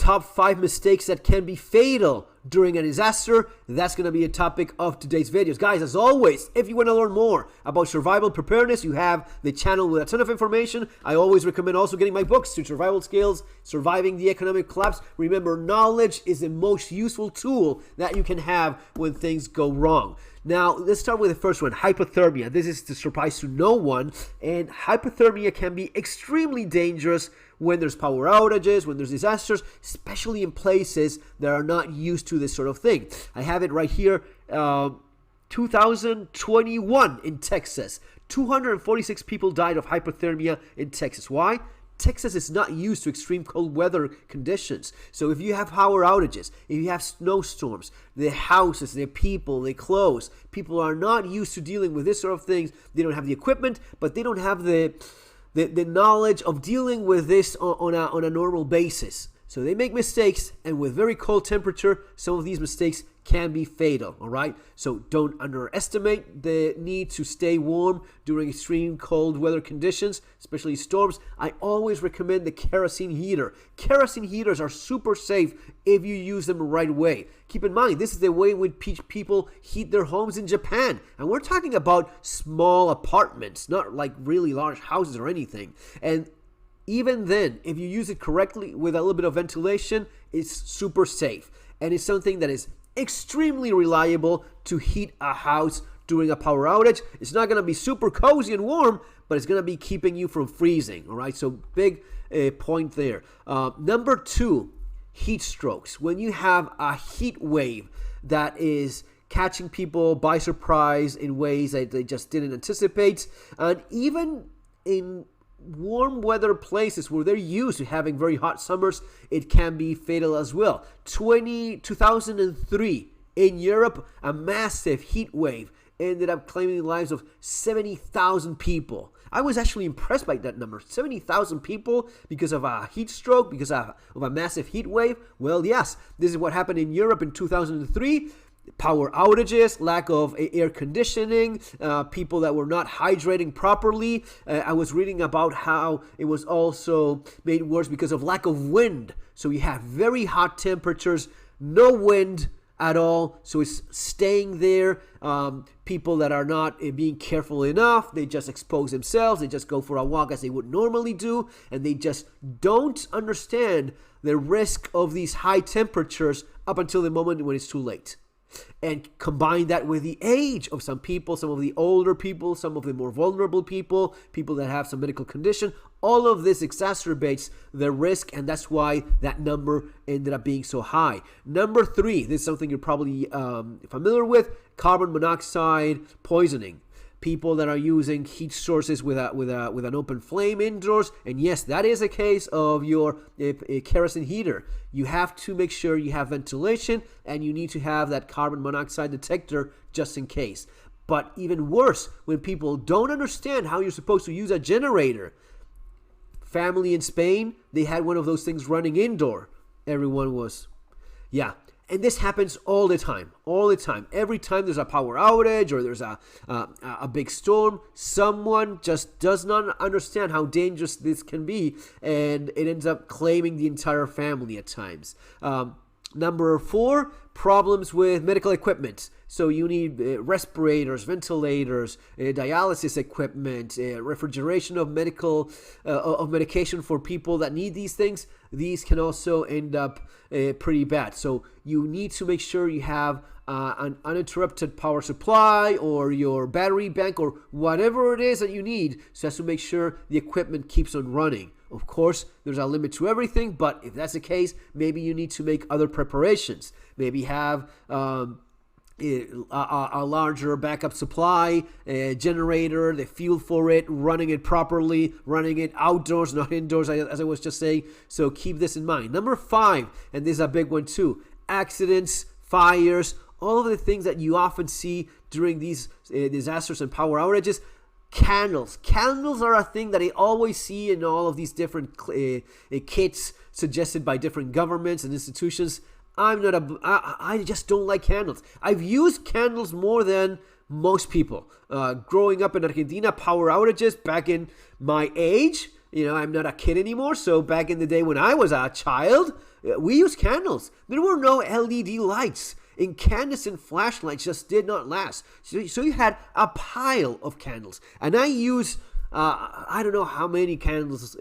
top 5 mistakes that can be fatal during a disaster. That's going to be a topic of today's videos. Guys, as always, if you want to learn more about survival preparedness, you have the channel with a ton of information. I always recommend also getting my books, Survival Skills, Surviving the Economic Collapse. Remember, knowledge is the most useful tool that you can have when things go wrong. Now, let's start with the first one, hypothermia. This is the surprise to no one, and hypothermia can be extremely dangerous when there's power outages, when there's disasters, especially in places that are not used to this sort of thing. I have it right here, 2021 in Texas. 246 people died of hypothermia in Texas. Why? Texas is not used to extreme cold weather conditions. So if you have power outages, if you have snowstorms, the houses, the people, they close. People are not used to dealing with this sort of things. They don't have the equipment, but they don't have the knowledge of dealing with this on a normal basis. So they make mistakes, and with very cold temperature, some of these mistakes can be fatal, all right? So don't underestimate the need to stay warm during extreme cold weather conditions, especially storms. I always recommend the kerosene heater. Kerosene heaters are super safe if you use them the right way. Keep in mind, this is the way in which people heat their homes in Japan. And we're talking about small apartments, not like really large houses or anything. And even then, if you use it correctly with a little bit of ventilation, it's super safe. And it's something that is extremely reliable to heat a house during a power outage. It's not going to be super cozy and warm, but it's going to be keeping you from freezing. All right, so big point there. Number 2, heat strokes. When you have a heat wave that is catching people by surprise in ways that they just didn't anticipate, and even in warm weather places where they're used to having very hot summers, it can be fatal as well. 2003 in Europe, a massive heat wave ended up claiming the lives of 70,000 people. I was actually impressed by that number. 70,000 people because of a heat stroke, because of a massive heat wave. Well, yes, this is what happened in Europe in 2003. Power outages, lack of air conditioning, people that were not hydrating properly. I was reading about how it was also made worse because of lack of wind. So you have very hot temperatures, no wind at all, so it's staying there. People that are not being careful enough, they just expose themselves, they just go for a walk as they would normally do, and they just don't understand the risk of these high temperatures up until the moment when it's too late. And combine that with the age of some people, some of the older people, some of the more vulnerable people, people that have some medical condition. All of this exacerbates the risk, and that's why that number ended up being so high. Number 3, this is something you're probably familiar with, carbon monoxide poisoning. People that are using heat sources with an open flame indoors, and yes, that is a case of your kerosene heater. You have to make sure you have ventilation, and you need to have that carbon monoxide detector just in case. But even worse, when people don't understand how you're supposed to use a generator. Family in Spain, they had one of those things running indoor. Everyone was, yeah. And this happens all the time, Every time there's a power outage or there's a big storm, someone just does not understand how dangerous this can be, and it ends up claiming the entire family at times. Number 4, problems with medical equipment. So you need respirators, ventilators, dialysis equipment, refrigeration of medication for people that need these things. These can also end up pretty bad. So you need to make sure you have an uninterrupted power supply or your battery bank or whatever it is that you need, so as to make sure the equipment keeps on running. Of course, there's a limit to everything, but if that's the case, maybe you need to make other preparations. Maybe have a larger backup supply, a generator, the fuel for it, running it properly, running it outdoors, not indoors, as I was just saying. So keep this in mind. Number 5, and this is a big one too, accidents, fires, all of the things that you often see during these disasters and power outages. Candles are a thing that I always see in all of these different kits suggested by different governments and institutions. I just don't like candles. I've used candles more than most people. Growing up in Argentina, power outages back in my age, I'm not a kid anymore. So back in the day when I was a child, we used candles. There were no LED lights. Incandescent flashlights just did not last. So you had a pile of candles. And I use, I don't know how many candles,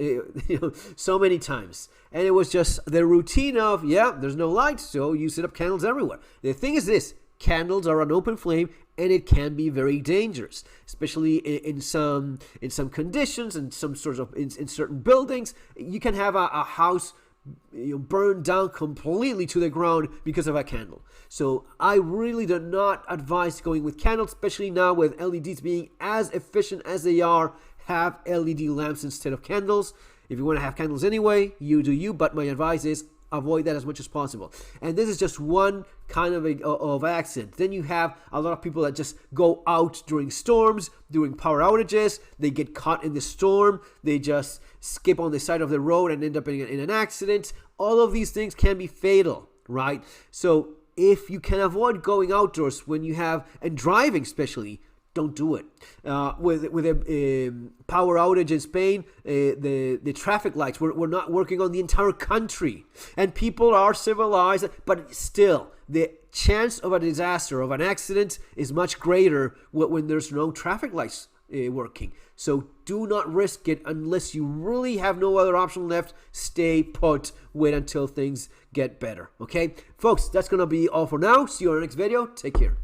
so many times. And it was just the routine of, there's no lights, so you set up candles everywhere. The thing is this, candles are an open flame, and it can be very dangerous, especially in some conditions and some sorts of in certain buildings. You can have a house burned down completely to the ground because of a candle. So I really do not advise going with candles, especially now with LEDs being as efficient as they are. Have LED lamps instead of candles. If you want to have candles anyway, you do you, but my advice is avoid that as much as possible. And this is just one kind of accident. Then you have a lot of people that just go out during storms, during power outages. They get caught in the storm. They just skip on the side of the road and end up in an accident. All of these things can be fatal, right? So if you can avoid going outdoors when you have, and driving especially, don't do it. With a power outage in Spain, the traffic lights were not working on the entire country. And people are civilized, but still, the chance of a disaster, of an accident, is much greater when there's no traffic lights working. So do not risk it unless you really have no other option left. Stay put. Wait until things get better. Okay? Folks, that's going to be all for now. See you on the next video. Take care.